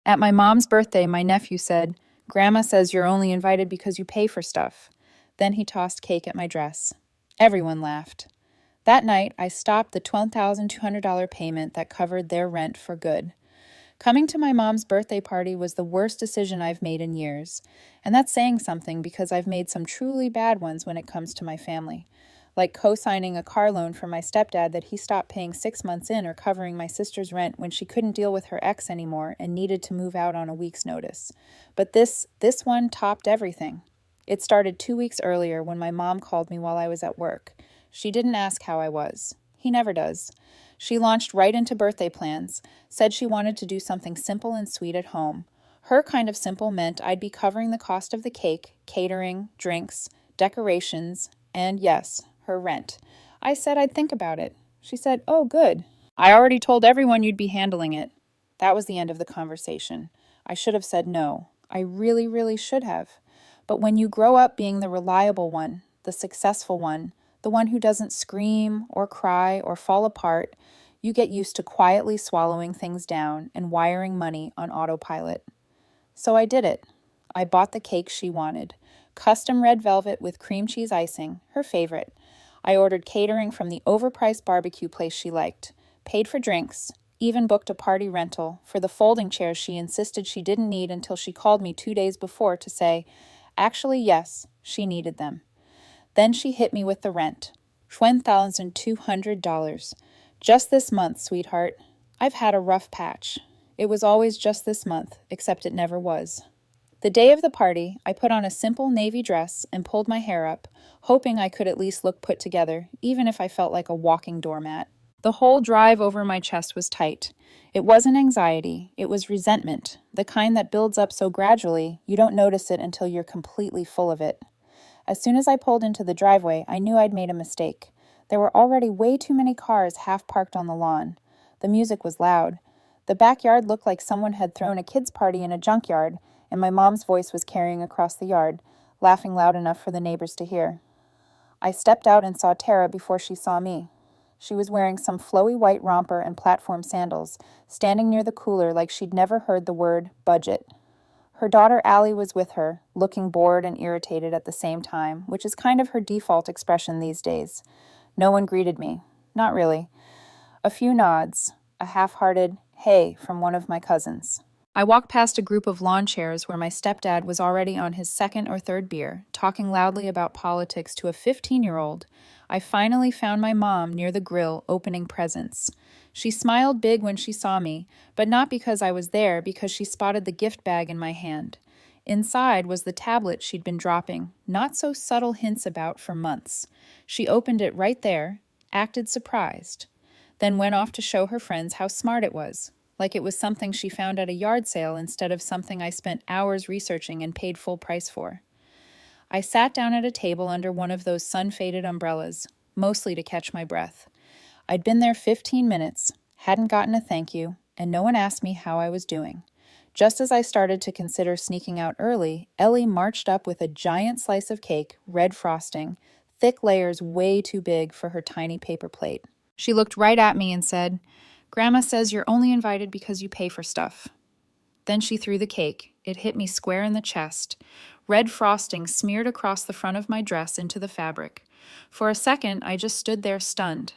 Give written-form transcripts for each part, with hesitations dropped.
At my mom's birthday, my nephew said, "Grandma says you're only invited because you pay for stuff." Then he tossed cake at my dress. Everyone laughed. That night, I stopped the $12,200 payment that covered their rent for good. Coming to my mom's birthday party was the worst decision I've made in years. And that's saying something because I've made some truly bad ones when it comes to my family. Like co-signing a car loan for my stepdad that he stopped paying 6 months in, or covering my sister's rent when she couldn't deal with her ex anymore and needed to move out on a week's notice. But this one topped everything. It started 2 weeks earlier when my mom called me while I was at work. She didn't ask how I was. He never does. She launched right into birthday plans, said she wanted to do something simple and sweet at home. Her kind of simple meant I'd be covering the cost of the cake, catering, drinks, decorations, and yes, her rent. I said I'd think about it. She said, "Oh, good. I already told everyone you'd be handling it." That was the end of the conversation. I should have said no. I really, really should have. But when you grow up being the reliable one, the successful one, the one who doesn't scream or cry or fall apart, you get used to quietly swallowing things down and wiring money on autopilot. So I did it. I bought the cake she wanted. Custom red velvet with cream cheese icing, her favorite. I ordered catering from the overpriced barbecue place she liked, paid for drinks, even booked a party rental for the folding chairs she insisted she didn't need until she called me 2 days before to say, actually, yes, she needed them. Then she hit me with the rent. $1,200. Just this month, sweetheart. I've had a rough patch. It was always just this month, except it never was. The day of the party, I put on a simple navy dress and pulled my hair up, hoping I could at least look put together, even if I felt like a walking doormat. The whole drive over my chest was tight. It wasn't anxiety, it was resentment, the kind that builds up so gradually you don't notice it until you're completely full of it. As soon as I pulled into the driveway, I knew I'd made a mistake. There were already way too many cars half parked on the lawn. The music was loud. The backyard looked like someone had thrown a kids' party in a junkyard, and my mom's voice was carrying across the yard, laughing loud enough for the neighbors to hear. I stepped out and saw Tara before she saw me. She was wearing some flowy white romper and platform sandals, standing near the cooler like she'd never heard the word budget. Her daughter Allie was with her, looking bored and irritated at the same time, which is kind of her default expression these days. No one greeted me. Not really. A few nods, a half-hearted "hey" from one of my cousins. I walked past a group of lawn chairs where my stepdad was already on his second or third beer, talking loudly about politics to a 15-year-old. I finally found my mom near the grill opening presents. She smiled big when she saw me, but not because I was there, because she spotted the gift bag in my hand. Inside was the tablet she'd been dropping not so subtle hints about for months. She opened it right there, acted surprised, then went off to show her friends how smart it was, like it was something she found at a yard sale instead of something I spent hours researching and paid full price for. I sat down at a table under one of those sun-faded umbrellas, mostly to catch my breath. I'd been there 15 minutes, hadn't gotten a thank you, and no one asked me how I was doing. Just as I started to consider sneaking out early, Ellie marched up with a giant slice of cake, red frosting, thick layers way too big for her tiny paper plate. She looked right at me and said, "Grandma says you're only invited because you pay for stuff." Then she threw the cake. It hit me square in the chest. Red frosting smeared across the front of my dress into the fabric. For a second, I just stood there stunned.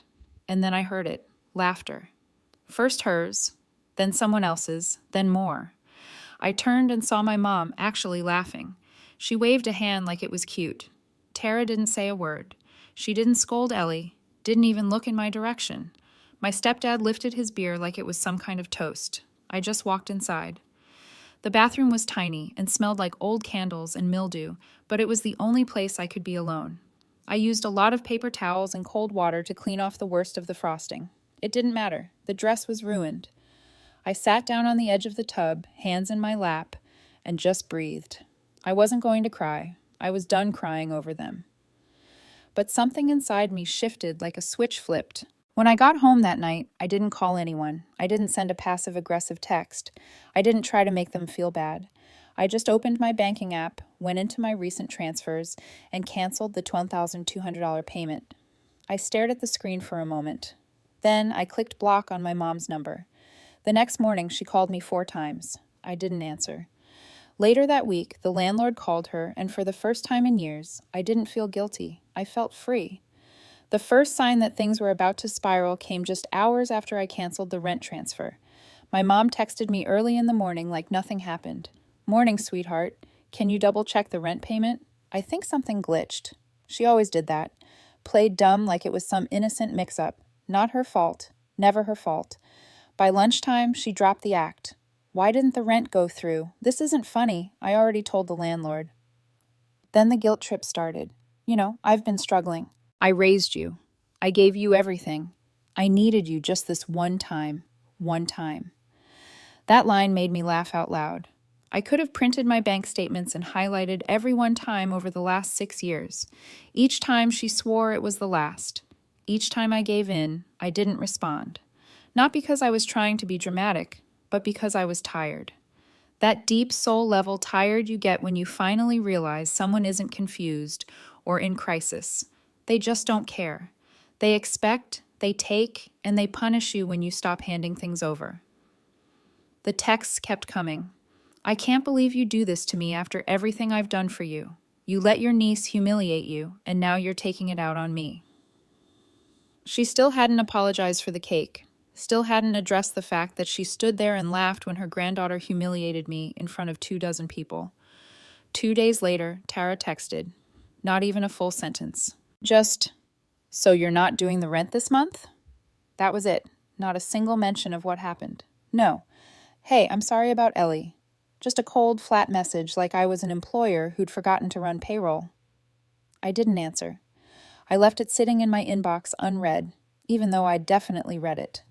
And then I heard it. Laughter. First hers, then someone else's, then more. I turned and saw my mom actually laughing. She waved a hand like it was cute. Tara didn't say a word. She didn't scold Ellie, didn't even look in my direction. My stepdad lifted his beer like it was some kind of toast. I just walked inside. The bathroom was tiny and smelled like old candles and mildew, but it was the only place I could be alone. I used a lot of paper towels and cold water to clean off the worst of the frosting. It didn't matter. The dress was ruined. I sat down on the edge of the tub, hands in my lap, and just breathed. I wasn't going to cry. I was done crying over them. But something inside me shifted like a switch flipped. When I got home that night, I didn't call anyone. I didn't send a passive-aggressive text. I didn't try to make them feel bad. I just opened my banking app, went into my recent transfers, and canceled the $12,200 payment. I stared at the screen for a moment. Then I clicked block on my mom's number. The next morning, she called me 4 times. I didn't answer. Later that week, the landlord called her, and for the first time in years, I didn't feel guilty. I felt free. The first sign that things were about to spiral came just hours after I canceled the rent transfer. My mom texted me early in the morning like nothing happened. "Morning, sweetheart. Can you double check the rent payment? I think something glitched." She always did that. Played dumb like it was some innocent mix-up. Not her fault. Never her fault. By lunchtime, she dropped the act. "Why didn't the rent go through? This isn't funny. I already told the landlord." Then the guilt trip started. I've been struggling. I raised you. I gave you everything. I needed you just this one time. One time. That line made me laugh out loud. I could have printed my bank statements and highlighted every one time over the last 6 years. Each time she swore it was the last. Each time I gave in, I didn't respond. Not because I was trying to be dramatic, but because I was tired. That deep soul level tired you get when you finally realize someone isn't confused or in crisis. They just don't care. They expect, they take, and they punish you when you stop handing things over. The texts kept coming. "I can't believe you do this to me after everything I've done for you. You let your niece humiliate you, and now you're taking it out on me." She still hadn't apologized for the cake, still hadn't addressed the fact that she stood there and laughed when her granddaughter humiliated me in front of 24 people. 2 days later, Tara texted. Not even a full sentence. Just, "So you're not doing the rent this month?" That was it. Not a single mention of what happened. No. "Hey, I'm sorry about Ellie." Just a cold, flat message like I was an employer who'd forgotten to run payroll. I didn't answer. I left it sitting in my inbox unread, even though I'd definitely read it.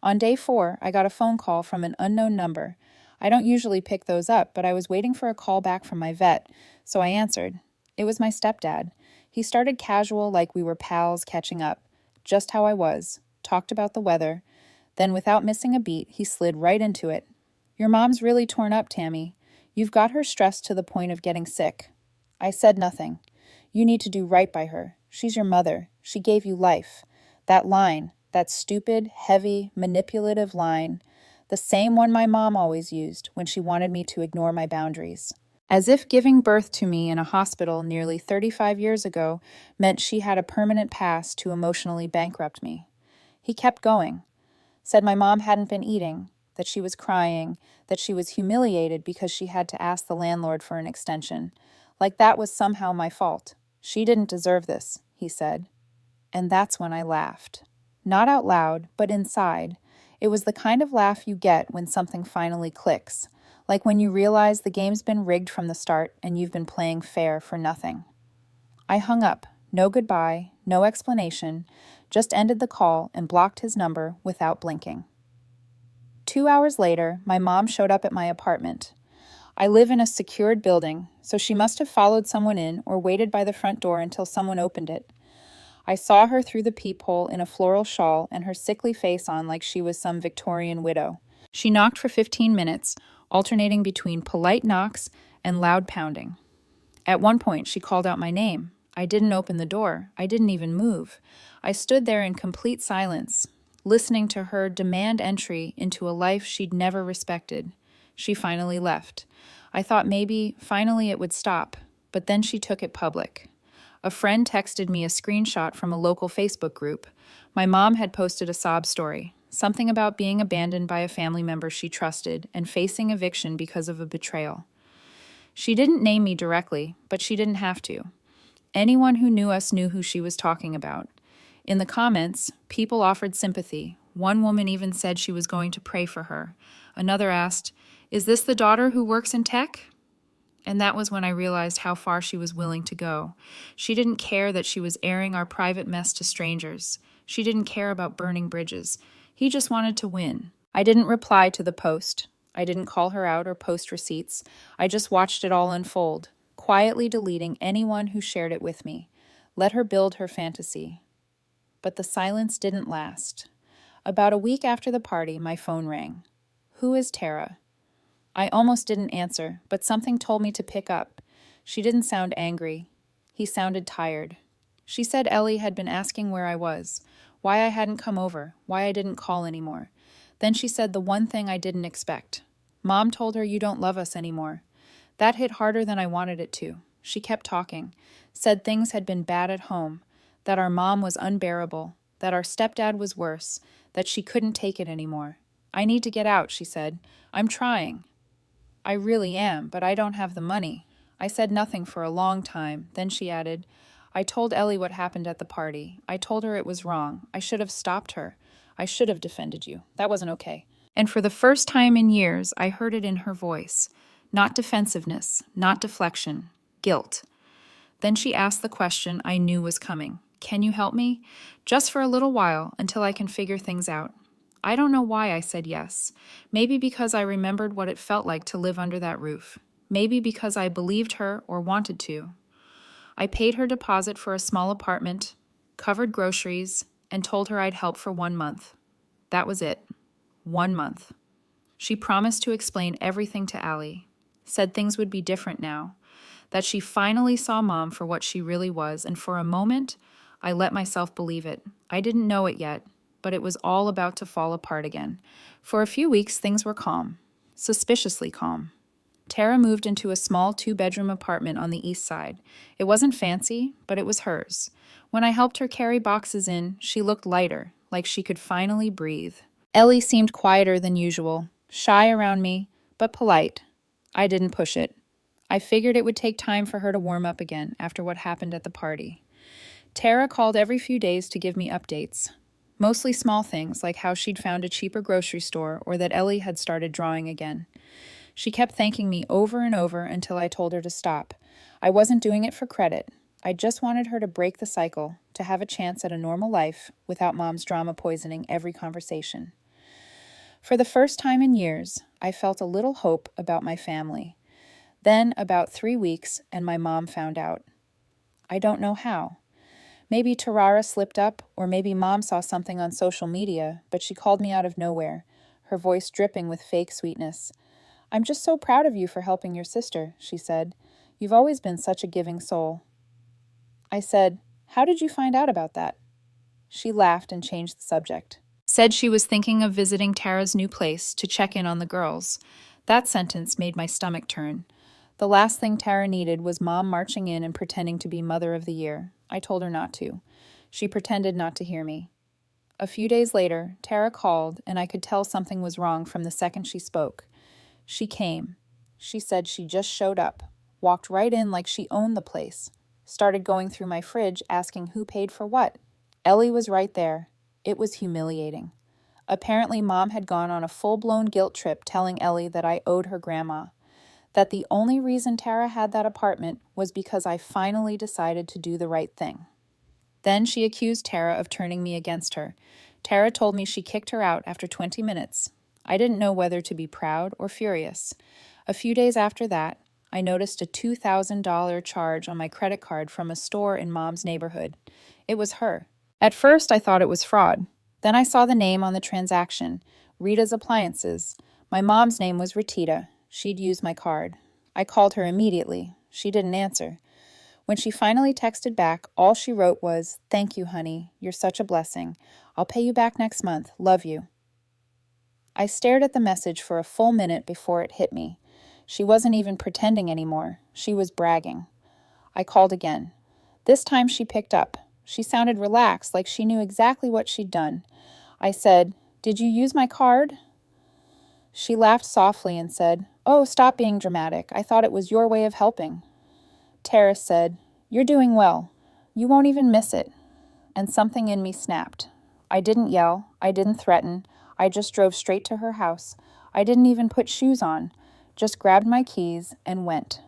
On day 4, I got a phone call from an unknown number. I don't usually pick those up, but I was waiting for a call back from my vet, so I answered. It was my stepdad. He started casual like we were pals catching up, just how I was, talked about the weather. Then without missing a beat, he slid right into it. "Your mom's really torn up, Tammy. You've got her stressed to the point of getting sick." I said nothing. "You need to do right by her. She's your mother. She gave you life." That line, that stupid, heavy, manipulative line, the same one my mom always used when she wanted me to ignore my boundaries. As if giving birth to me in a hospital nearly 35 years ago meant she had a permanent pass to emotionally bankrupt me. He kept going. Said my mom hadn't been eating, that she was crying, that she was humiliated because she had to ask the landlord for an extension. Like that was somehow my fault. She didn't deserve this, he said. And that's when I laughed. Not out loud, but inside. It was the kind of laugh you get when something finally clicks. Like when you realize the game's been rigged from the start and you've been playing fair for nothing. I hung up. No goodbye, no explanation, just ended the call and blocked his number without blinking. 2 hours later, my mom showed up at my apartment. I live in a secured building, so she must have followed someone in or waited by the front door until someone opened it. I saw her through the peephole in a floral shawl and her sickly face on like she was some Victorian widow. She knocked for 15 minutes, alternating between polite knocks and loud pounding. At one point, she called out my name. I didn't open the door. I didn't even move. I stood there in complete silence, listening to her demand entry into a life she'd never respected. She finally left. I thought maybe, finally, it would stop, but then she took it public. A friend texted me a screenshot from a local Facebook group. My mom had posted a sob story, something about being abandoned by a family member she trusted and facing eviction because of a betrayal. She didn't name me directly, but she didn't have to. Anyone who knew us knew who she was talking about. In the comments, people offered sympathy. One woman even said she was going to pray for her. Another asked, "Is this the daughter who works in tech?" And that was when I realized how far she was willing to go. She didn't care that she was airing our private mess to strangers. She didn't care about burning bridges. He just wanted to win. I didn't reply to the post. I didn't call her out or post receipts. I just watched it all unfold, quietly deleting anyone who shared it with me. Let her build her fantasy. But the silence didn't last. About a week after the party, my phone rang. "Who is Tara?" I almost didn't answer, but something told me to pick up. She didn't sound angry. He sounded tired. She said Ellie had been asking where I was, why I hadn't come over, why I didn't call anymore. Then she said the one thing I didn't expect. Mom told her you don't love us anymore. That hit harder than I wanted it to. She kept talking, said things had been bad at home, that our mom was unbearable, that our stepdad was worse, that she couldn't take it anymore. I need to get out, she said. I'm trying. I really am, but I don't have the money. I said nothing for a long time. Then she added, I told Ellie what happened at the party. I told her it was wrong. I should have stopped her. I should have defended you. That wasn't okay. And for the first time in years, I heard it in her voice. Not defensiveness, not deflection, guilt. Then she asked the question I knew was coming. Can you help me? Just for a little while, until I can figure things out. I don't know why I said yes. Maybe because I remembered what it felt like to live under that roof. Maybe because I believed her or wanted to. I paid her deposit for a small apartment, covered groceries, and told her I'd help for 1 month. That was it. 1 month. She promised to explain everything to Allie, said things would be different now, that she finally saw Mom for what she really was, and for a moment, I let myself believe it. I didn't know it yet, but it was all about to fall apart again. For a few weeks, things were calm, suspiciously calm. Tara moved into a small 2-bedroom apartment on the east side. It wasn't fancy, but it was hers. When I helped her carry boxes in, she looked lighter, like she could finally breathe. Ellie seemed quieter than usual, shy around me, but polite. I didn't push it. I figured it would take time for her to warm up again after what happened at the party. Tara called every few days to give me updates. Mostly small things, like how she'd found a cheaper grocery store or that Ellie had started drawing again. She kept thanking me over and over until I told her to stop. I wasn't doing it for credit. I just wanted her to break the cycle, to have a chance at a normal life without Mom's drama poisoning every conversation. For the first time in years, I felt a little hope about my family. Then, about 3 weeks, and my mom found out. I don't know how. Maybe Tarara slipped up, or maybe Mom saw something on social media, but she called me out of nowhere, her voice dripping with fake sweetness. I'm just so proud of you for helping your sister, she said. You've always been such a giving soul. I said, how did you find out about that? She laughed and changed the subject. Said she was thinking of visiting Tara's new place to check in on the girls. That sentence made my stomach turn. The last thing Tara needed was Mom marching in and pretending to be Mother of the Year. I told her not to. She pretended not to hear me. A few days later, Tara called, and I could tell something was wrong from the second she spoke. She came. She said she just showed up, walked right in like she owned the place, started going through my fridge asking who paid for what. Ellie was right there. It was humiliating. Apparently, Mom had gone on a full-blown guilt trip telling Ellie that I owed her grandma, that the only reason Tara had that apartment was because I finally decided to do the right thing. Then she accused Tara of turning me against her. Tara told me she kicked her out after 20 minutes. I didn't know whether to be proud or furious. A few days after that, I noticed a $2,000 charge on my credit card from a store in Mom's neighborhood. It was her. At first, I thought it was fraud. Then I saw the name on the transaction, Rita's Appliances. My mom's name was Retita. She'd used my card. I called her immediately. She didn't answer. When she finally texted back, all she wrote was, "Thank you, honey. You're such a blessing. I'll pay you back next month. Love you." I stared at the message for a full minute before it hit me. She wasn't even pretending anymore. She was bragging. I called again. This time she picked up. She sounded relaxed, like she knew exactly what she'd done. I said, "Did you use my card?" She laughed softly and said, "Oh, stop being dramatic. I thought it was your way of helping." Tara said, "You're doing well. You won't even miss it." And something in me snapped. I didn't yell. I didn't threaten. I just drove straight to her house. I didn't even put shoes on. Just grabbed my keys and went.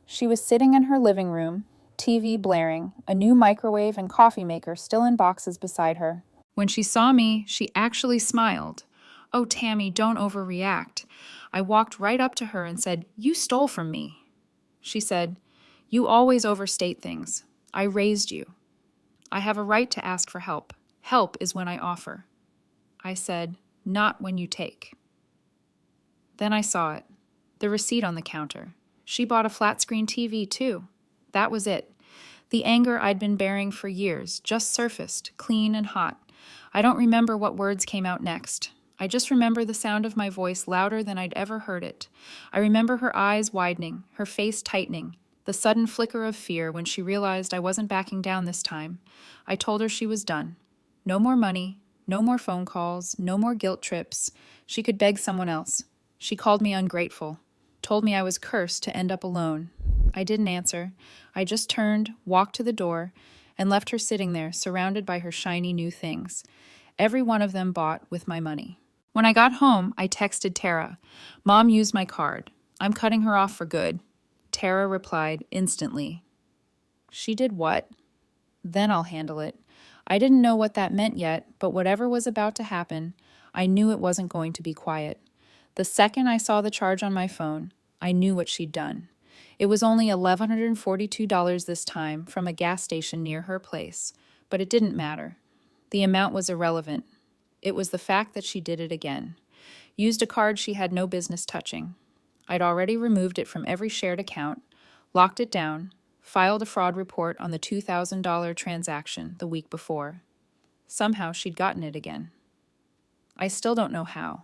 She was sitting in her living room, TV blaring, a new microwave and coffee maker still in boxes beside her. When she saw me, she actually smiled. "Oh, Tammy, don't overreact." I walked right up to her and said, "You stole from me." She said, "You always overstate things. I raised you. I have a right to ask for help. Help is when I offer." I said, "Not when you take." Then I saw it. The receipt on the counter. She bought a flat-screen TV, too. That was it. The anger I'd been bearing for years just surfaced, clean and hot. I don't remember what words came out next. I just remember the sound of my voice louder than I'd ever heard it. I remember her eyes widening, her face tightening, the sudden flicker of fear when she realized I wasn't backing down this time. I told her she was done. No more money, no more phone calls, no more guilt trips. She could beg someone else. She called me ungrateful, told me I was cursed to end up alone. I didn't answer. I just turned, walked to the door, and left her sitting there, surrounded by her shiny new things. Every one of them bought with my money. When I got home, I texted Tara. Mom used my card. I'm cutting her off for good. Tara replied instantly. She did what? Then I'll handle it. I didn't know what that meant yet, but whatever was about to happen, I knew it wasn't going to be quiet. The second I saw the charge on my phone, I knew what she'd done. It was only $1,142 this time from a gas station near her place, but it didn't matter. The amount was irrelevant. It was the fact that she did it again. Used a card she had no business touching. I'd already removed it from every shared account, locked it down, filed a fraud report on the $2,000 transaction the week before. Somehow she'd gotten it again. I still don't know how.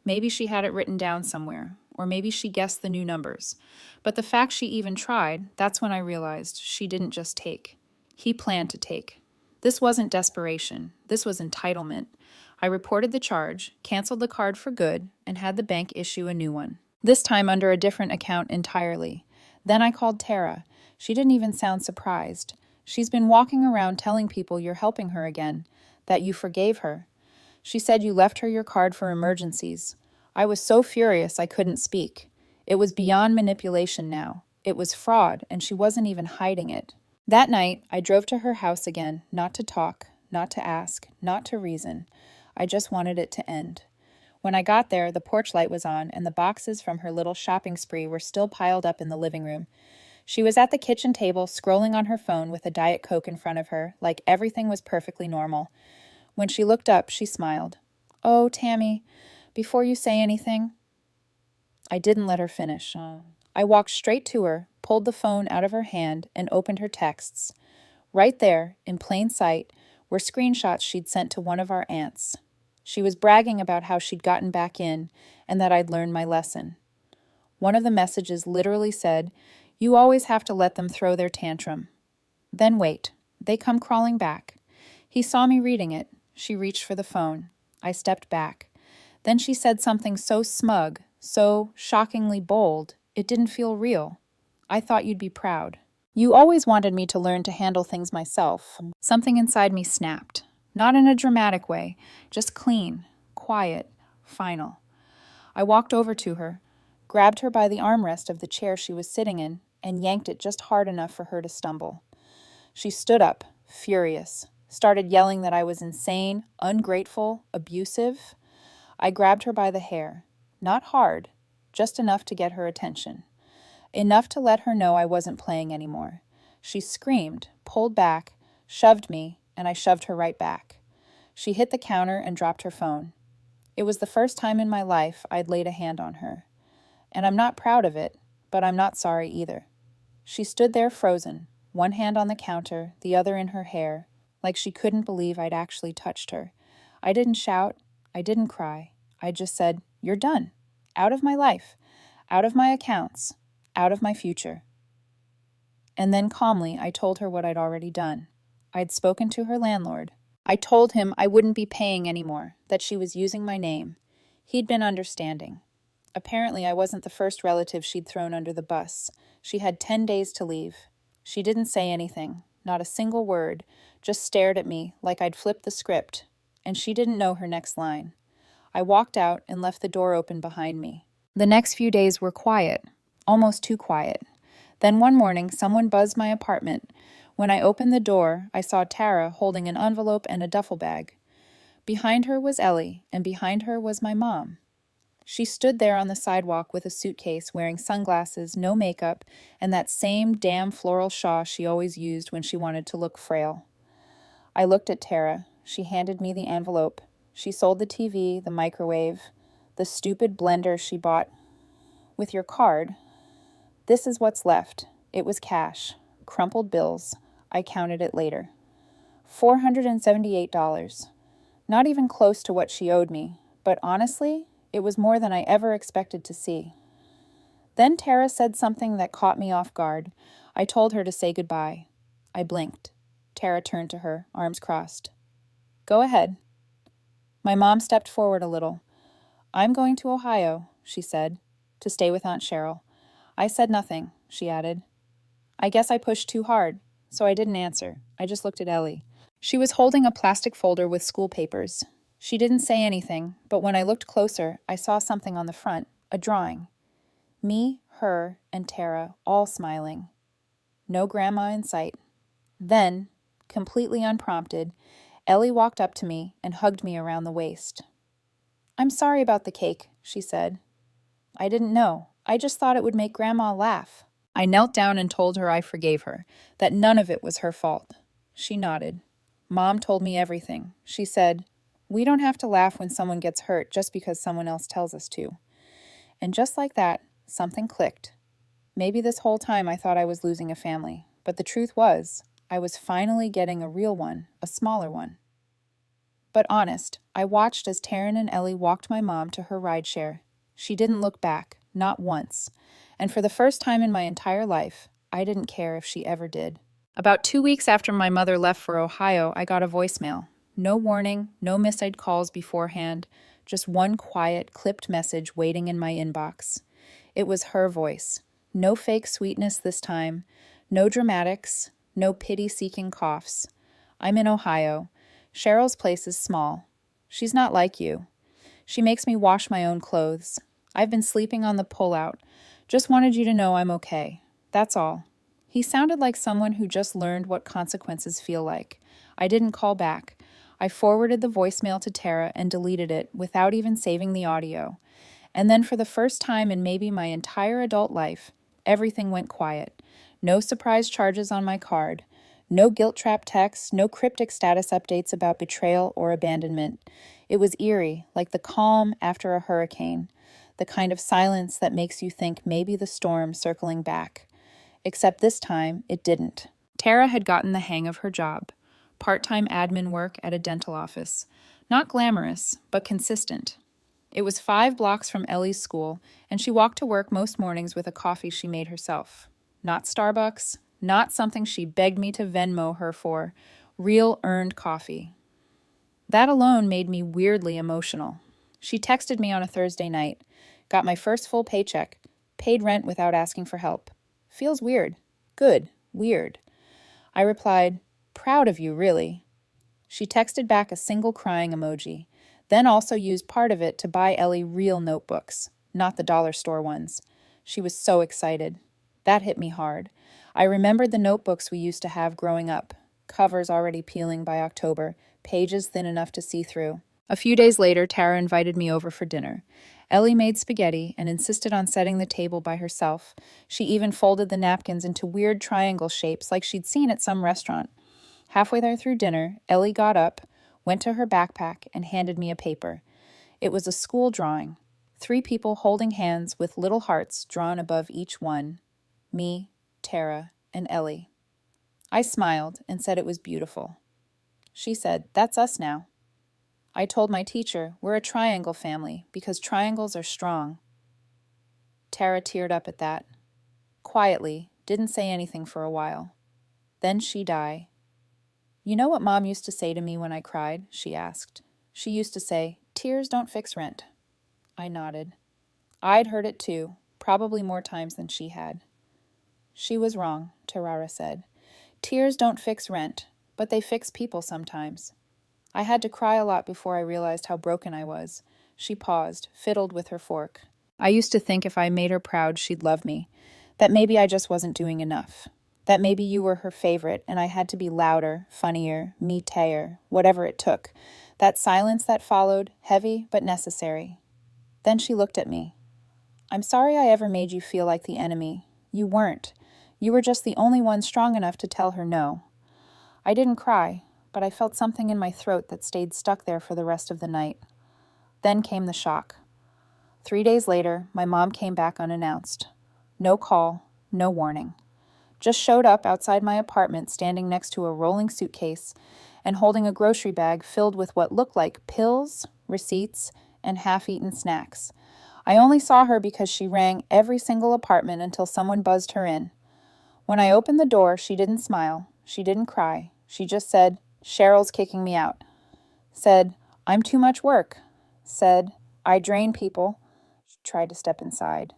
Maybe she had it written down somewhere, or maybe she guessed the new numbers. But the fact she even tried, that's when I realized she didn't just take. He planned to take. This wasn't desperation. This was entitlement. I reported the charge, canceled the card for good, and had the bank issue a new one. This time under a different account entirely. Then I called Tara. She didn't even sound surprised. She's been walking around telling people you're helping her again, that you forgave her. She said you left her your card for emergencies. I was so furious I couldn't speak. It was beyond manipulation now. It was fraud, and she wasn't even hiding it. That night, I drove to her house again, not to talk, not to ask, not to reason. I just wanted it to end. When I got there, the porch light was on, and the boxes from her little shopping spree were still piled up in the living room. She was at the kitchen table, scrolling on her phone with a Diet Coke in front of her, like everything was perfectly normal. When she looked up, she smiled. "Oh, Tammy, before you say anything..." I didn't let her finish. I walked straight to her, pulled the phone out of her hand, and opened her texts. Right there, in plain sight, were screenshots she'd sent to one of our aunts. She was bragging about how she'd gotten back in and that I'd learned my lesson. One of the messages literally said, "You always have to let them throw their tantrum." Then wait, they come crawling back. He saw me reading it. She reached for the phone. I stepped back. Then she said something so smug, so shockingly bold, it didn't feel real. "I thought you'd be proud. You always wanted me to learn to handle things myself." Something inside me snapped. Not in a dramatic way, just clean, quiet, final. I walked over to her, grabbed her by the armrest of the chair she was sitting in, and yanked it just hard enough for her to stumble. She stood up, furious, started yelling that I was insane, ungrateful, abusive. I grabbed her by the hair. Not hard, just enough to get her attention. Enough to let her know I wasn't playing anymore. She screamed, pulled back, shoved me, and I shoved her right back. She hit the counter and dropped her phone. It was the first time in my life I'd laid a hand on her. And I'm not proud of it, but I'm not sorry either. She stood there frozen, one hand on the counter, the other in her hair, like she couldn't believe I'd actually touched her. I didn't shout. I didn't cry. I just said, "You're done. Out of my life. Out of my accounts. Out of my future." And then calmly, I told her what I'd already done. I'd spoken to her landlord. I told him I wouldn't be paying anymore, that she was using my name. He'd been understanding. Apparently, I wasn't the first relative she'd thrown under the bus. She had 10 days to leave. She didn't say anything, not a single word, just stared at me like I'd flipped the script, and she didn't know her next line. I walked out and left the door open behind me. The next few days were quiet, almost too quiet. Then one morning, someone buzzed my apartment. When I opened the door, I saw Tara holding an envelope and a duffel bag. Behind her was Ellie, and behind her was my mom. She stood there on the sidewalk with a suitcase, wearing sunglasses, no makeup, and that same damn floral shawl she always used when she wanted to look frail. I looked at Tara. She handed me the envelope. She sold the TV, the microwave, the stupid blender she bought. "With your card, this is what's left." It was cash, crumpled bills. I counted it later. $478. Not even close to what she owed me, But honestly, it was more than I ever expected to see. Then Tara said something that caught me off guard. I told her to say goodbye. I blinked. Tara turned to her, arms crossed. Go ahead. My mom stepped forward a little. I'm going to Ohio, she said, to stay with Aunt Cheryl. I said nothing, she added. I guess I pushed too hard, so I didn't answer. I just looked at Ellie. She was holding a plastic folder with school papers. She didn't say anything, but when I looked closer, I saw something on the front, a drawing. Me, her, and Tara, all smiling. No grandma in sight. Then, completely unprompted, Ellie walked up to me and hugged me around the waist. I'm sorry about the cake, she said. I didn't know. I just thought it would make Grandma laugh. I knelt down and told her I forgave her, that none of it was her fault. She nodded. Mom told me everything. She said, we don't have to laugh when someone gets hurt just because someone else tells us to. And just like that, something clicked. Maybe this whole time I thought I was losing a family, but the truth was, I was finally getting a real one, a smaller one. But honest, I watched as Taryn and Ellie walked my mom to her rideshare. She didn't look back, not once. And for the first time in my entire life, I didn't care if she ever did. About 2 weeks after my mother left for Ohio, I got a voicemail. No warning, no missed calls beforehand, just one quiet, clipped message waiting in my inbox. It was her voice. No fake sweetness this time, no dramatics, no pity-seeking coughs. I'm in Ohio. Cheryl's place is small. She's not like you. She makes me wash my own clothes. I've been sleeping on the pullout. Just wanted you to know I'm okay. That's all. He sounded like someone who just learned what consequences feel like. I didn't call back. I forwarded the voicemail to Tara and deleted it without even saving the audio. And then for the first time in maybe my entire adult life, everything went quiet. No surprise charges on my card. No guilt-trap texts, no cryptic status updates about betrayal or abandonment. It was eerie, like the calm after a hurricane, the kind of silence that makes you think maybe the storm circling back. Except this time, it didn't. Tara had gotten the hang of her job. Part-time admin work at a dental office. Not glamorous, but consistent. It was 5 blocks from Ellie's school, and she walked to work most mornings with a coffee she made herself. Not Starbucks, not something she begged me to Venmo her for. Real earned coffee. That alone made me weirdly emotional. She texted me on a Thursday night. Got my first full paycheck. Paid rent without asking for help. Feels weird. Good. Weird. I replied, proud of you, really. She texted back a single crying emoji, then also used part of it to buy Ellie real notebooks, not the dollar store ones. She was so excited. That hit me hard. I remembered the notebooks we used to have growing up, covers already peeling by October, pages thin enough to see through. A few days later, Tara invited me over for dinner. Ellie made spaghetti and insisted on setting the table by herself. She even folded the napkins into weird triangle shapes like she'd seen at some restaurant. Halfway there through dinner, Ellie got up, went to her backpack, and handed me a paper. It was a school drawing. 3 people holding hands with little hearts drawn above each one. Me, Tara, and Ellie. I smiled and said it was beautiful. She said, that's us now. I told my teacher, we're a triangle family because triangles are strong. Tara teared up at that. Quietly, didn't say anything for a while. Then she'd die. You know what Mom used to say to me when I cried? She asked. She used to say, tears don't fix rent. I nodded. I'd heard it too, probably more times than she had. She was wrong, Tarara said. Tears don't fix rent, but they fix people sometimes. I had to cry a lot before I realized how broken I was. She paused, fiddled with her fork. I used to think if I made her proud, she'd love me. That maybe I just wasn't doing enough. That maybe you were her favorite and I had to be louder, funnier, meatier, whatever it took. That silence that followed, heavy but necessary. Then she looked at me. I'm sorry I ever made you feel like the enemy. You weren't. You were just the only one strong enough to tell her no. I didn't cry, but I felt something in my throat that stayed stuck there for the rest of the night. Then came the shock. 3 days later, my mom came back unannounced. No call, no warning. Just showed up outside my apartment standing next to a rolling suitcase and holding a grocery bag filled with what looked like pills, receipts, and half-eaten snacks. I only saw her because she rang every single apartment until someone buzzed her in. When I opened the door, she didn't smile. She didn't cry. She just said, "Cheryl's kicking me out." Said, "I'm too much work." Said, "I drain people." She tried to step inside.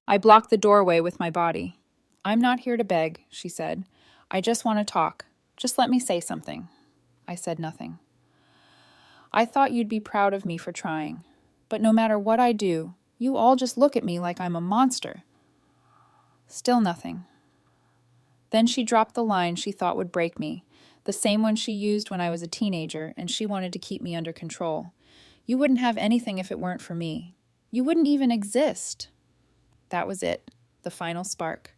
I blocked the doorway with my body. "I'm not here to beg," she said. "I just want to talk. Just let me say something." I said nothing. "I thought you'd be proud of me for trying. But no matter what I do, you all just look at me like I'm a monster." Still nothing. Then she dropped the line she thought would break me, the same one she used when I was a teenager and she wanted to keep me under control. "You wouldn't have anything if it weren't for me. You wouldn't even exist." That was it, the final spark.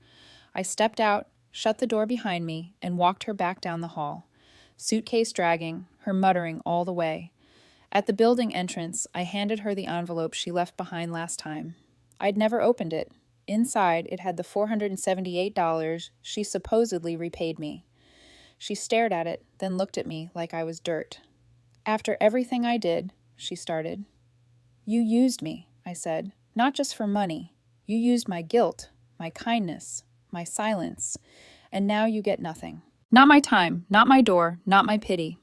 I stepped out, shut the door behind me, and walked her back down the hall, suitcase dragging, her muttering all the way. At the building entrance, I handed her the envelope she left behind last time. I'd never opened it. Inside, it had the $478 she supposedly repaid me. She stared at it, then looked at me like I was dirt. "After everything I did," she started. "You used me," I said, "not just for money. You used my guilt, my kindness, my silence, and now you get nothing. Not my time, not my door, not my pity."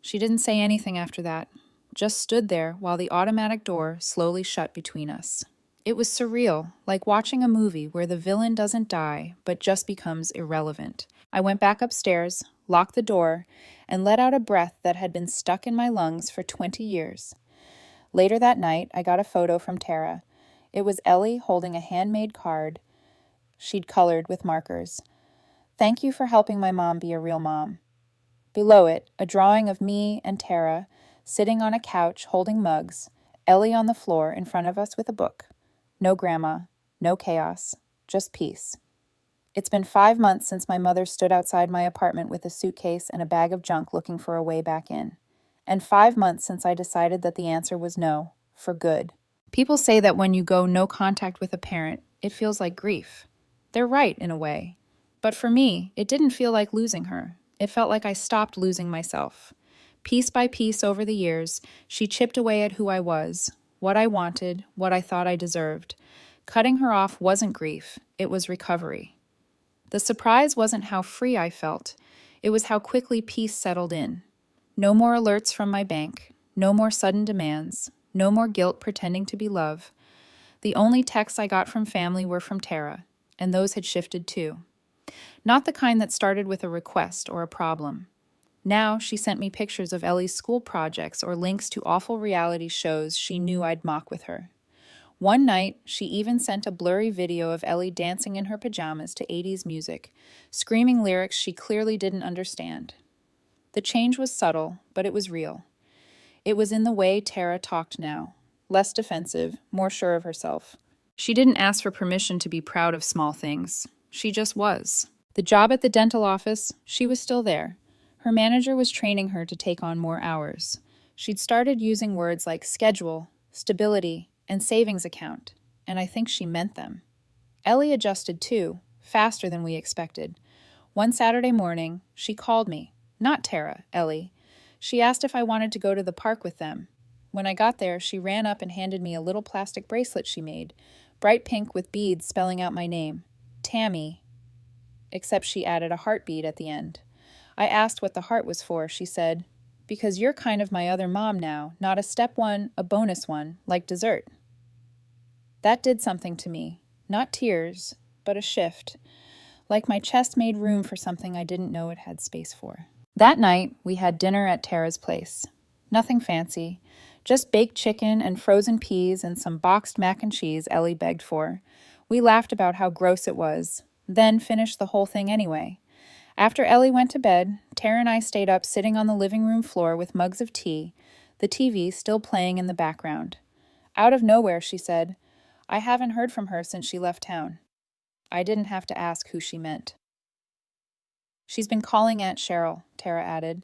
She didn't say anything after that, just stood there while the automatic door slowly shut between us. It was surreal, like watching a movie where the villain doesn't die, but just becomes irrelevant. I went back upstairs, locked the door, and let out a breath that had been stuck in my lungs for 20 years. Later that night, I got a photo from Tara. It was Ellie holding a handmade card she'd colored with markers. "Thank you for helping my mom be a real mom." Below it, a drawing of me and Tara sitting on a couch holding mugs, Ellie on the floor in front of us with a book. No grandma, no chaos, just peace. It's been 5 months since my mother stood outside my apartment with a suitcase and a bag of junk looking for a way back in. And 5 months since I decided that the answer was no, for good. People say that when you go no contact with a parent, it feels like grief. They're right, in a way. But for me, it didn't feel like losing her. It felt like I stopped losing myself. Piece by piece over the years, she chipped away at who I was, what I wanted, what I thought I deserved. Cutting her off wasn't grief, it was recovery. The surprise wasn't how free I felt, it was how quickly peace settled in. No more alerts from my bank, no more sudden demands, no more guilt pretending to be love. The only texts I got from family were from Tara, and those had shifted too. Not the kind that started with a request or a problem. Now she sent me pictures of Ellie's school projects or links to awful reality shows she knew I'd mock with her. One night, she even sent a blurry video of Ellie dancing in her pajamas to 80s music, screaming lyrics she clearly didn't understand. The change was subtle, but it was real. It was in the way Tara talked now, less defensive, more sure of herself. She didn't ask for permission to be proud of small things. She just was. The job at the dental office, she was still there. Her manager was training her to take on more hours. She'd started using words like schedule, stability, and savings account, and I think she meant them. Ellie adjusted too, faster than we expected. One Saturday morning, she called me. Not Tara, Ellie. She asked if I wanted to go to the park with them. When I got there, she ran up and handed me a little plastic bracelet she made, bright pink with beads spelling out my name. Tammy. Except she added a heartbeat at the end. I asked what the heart was for. She said, "Because you're kind of my other mom now, not a step one, a bonus one, like dessert." That did something to me. Not tears, but a shift. Like my chest made room for something I didn't know it had space for. That night, we had dinner at Tara's place. Nothing fancy. Just baked chicken and frozen peas and some boxed mac and cheese Ellie begged for. We laughed about how gross it was, then finished the whole thing anyway. After Ellie went to bed, Tara and I stayed up sitting on the living room floor with mugs of tea, the TV still playing in the background. Out of nowhere, she said, "I haven't heard from her since she left town." I didn't have to ask who she meant. "She's been calling Aunt Cheryl," Tara added,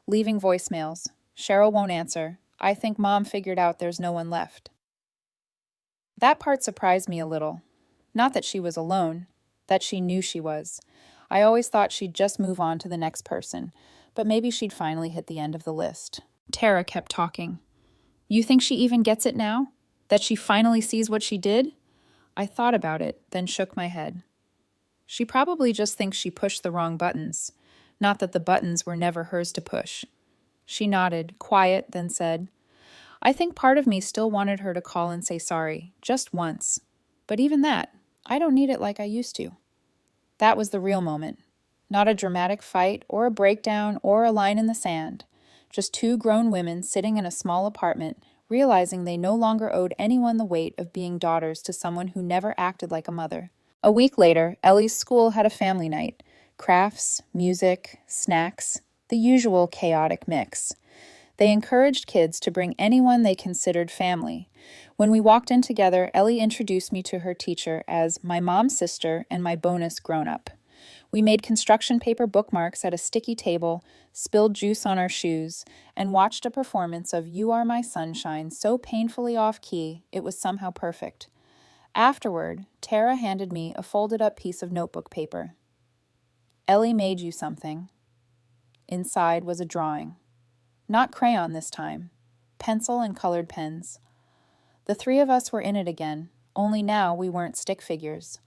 "leaving voicemails. Cheryl won't answer. I think Mom figured out there's no one left." That part surprised me a little. Not that she was alone, that she knew she was. I always thought she'd just move on to the next person, but maybe she'd finally hit the end of the list. Tara kept talking. You think she even gets it now? That she finally sees what she did? I thought about it, then shook my head. She probably just thinks she pushed the wrong buttons. Not that the buttons were never hers to push. She nodded, quiet, then said, I think part of me still wanted her to call and say sorry, just once. But even that, I don't need it like I used to. That was the real moment. Not a dramatic fight or a breakdown or a line in the sand. Just two grown women sitting in a small apartment, realizing they no longer owed anyone the weight of being daughters to someone who never acted like a mother. A week later, Ellie's school had a family night. Crafts, music, snacks, the usual chaotic mix. They encouraged kids to bring anyone they considered family. When we walked in together, Ellie introduced me to her teacher as my mom's sister and my bonus grown-up. We made construction paper bookmarks at a sticky table, spilled juice on our shoes, and watched a performance of You Are My Sunshine so painfully off-key it was somehow perfect. Afterward, Tara handed me a folded-up piece of notebook paper. Ellie made you something. Inside was a drawing. Not crayon this time. Pencil and colored pens. The three of us were in it again, only now we weren't stick figures.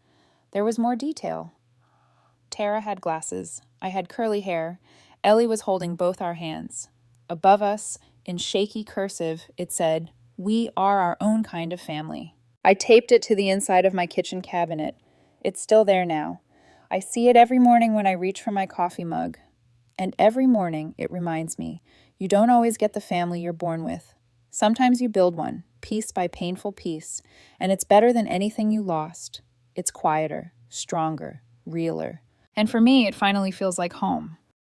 There was more detail. Tara had glasses. I had curly hair. Ellie was holding both our hands. Above us, in shaky cursive, it said, We are our own kind of family. I taped it to the inside of my kitchen cabinet. It's still there now. I see it every morning when I reach for my coffee mug. And every morning it reminds me, you don't always get the family you're born with. Sometimes you build one, piece by painful piece, and it's better than anything you lost. It's quieter, stronger, realer. And for me, it finally feels like home.